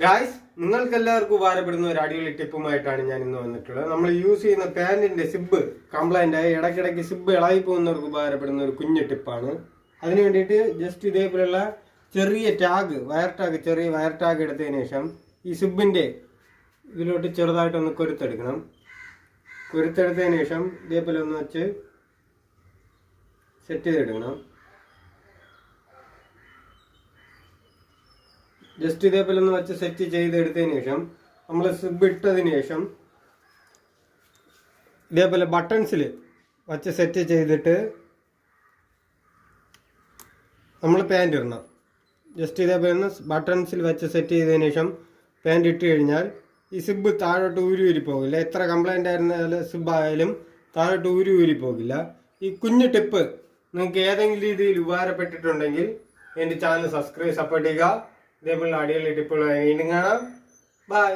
Guys, നിങ്ങൾക്ക് എല്ലാവർക്കും ഉപകാരപ്പെടുന്ന ഒരു അടിപൊളി ടിപ്പുമായിട്ടാണ് ഞാൻ ഇന്ന് വന്നിട്ടുള്ളത്. നമ്മൾ യൂസ് ചെയ്യുന്ന പാന്റിന്റെ സിബ് കംപ്ലൈന്റ് ആയി ഇടയ്ക്കിടയ്ക്ക് സിബ് ഇളകി പോകുന്നവർക്ക് ഉപകാരപ്പെടുന്ന ഒരു കുഞ്ഞു ടിപ്പാണ്. അതിന് വേണ്ടിയിട്ട് ജസ്റ്റ് ഇതേപോലെയുള്ള ചെറിയ ചെറിയ വയർ ടാഗ് എടുത്തതിന് ശേഷം ഈ സിബിന്റെ ഇതിലോട്ട് ചെറുതായിട്ടൊന്ന് കൊരുത്തെടുക്കണം. കൊരുത്തെടുത്തതിന് ശേഷം ഇതേപോലെ ഒന്ന് വെച്ച് സെറ്റ് ചെയ്തെടുക്കണം. ജസ്റ്റ് ഇതേപോലെ ഒന്ന് വെച്ച് സെറ്റ് ചെയ്തെടുത്തതിന് ശേഷം നമ്മൾ സിബ് ഇട്ടതിന് ശേഷം ഇതേപോലെ ബട്ടൺസിൽ വെച്ച് സെറ്റ് ചെയ്തിട്ട് നമ്മൾ പാൻറ് ഇടണം. ജസ്റ്റ് ഇതേപോലെ ഒന്ന് ബട്ടൺസിൽ വെച്ച് സെറ്റ് ചെയ്തതിന് ശേഷം പാൻറ് ഇട്ട് കഴിഞ്ഞാൽ ഈ സിബ് താഴോട്ട് ഊരി പോകില്ല. എത്ര കംപ്ലൈൻ്റ് ആയിരുന്നാലും സിബ് ആയാലും താഴോട്ട് ഊരി പോകില്ല. ഈ കുഞ്ഞു ടിപ്പ് നിങ്ങൾക്ക് ഏതെങ്കിലും രീതിയിൽ ഉപകാരപ്പെട്ടിട്ടുണ്ടെങ്കിൽ എൻ്റെ ചാനൽ സബ്സ്ക്രൈബ് സപ്പോർട്ട് ചെയ്യുക. ഇതേപോലെ അടിപൊളി ടിപ്പുകൾ വീണ്ടും കാണാം. ബൈ.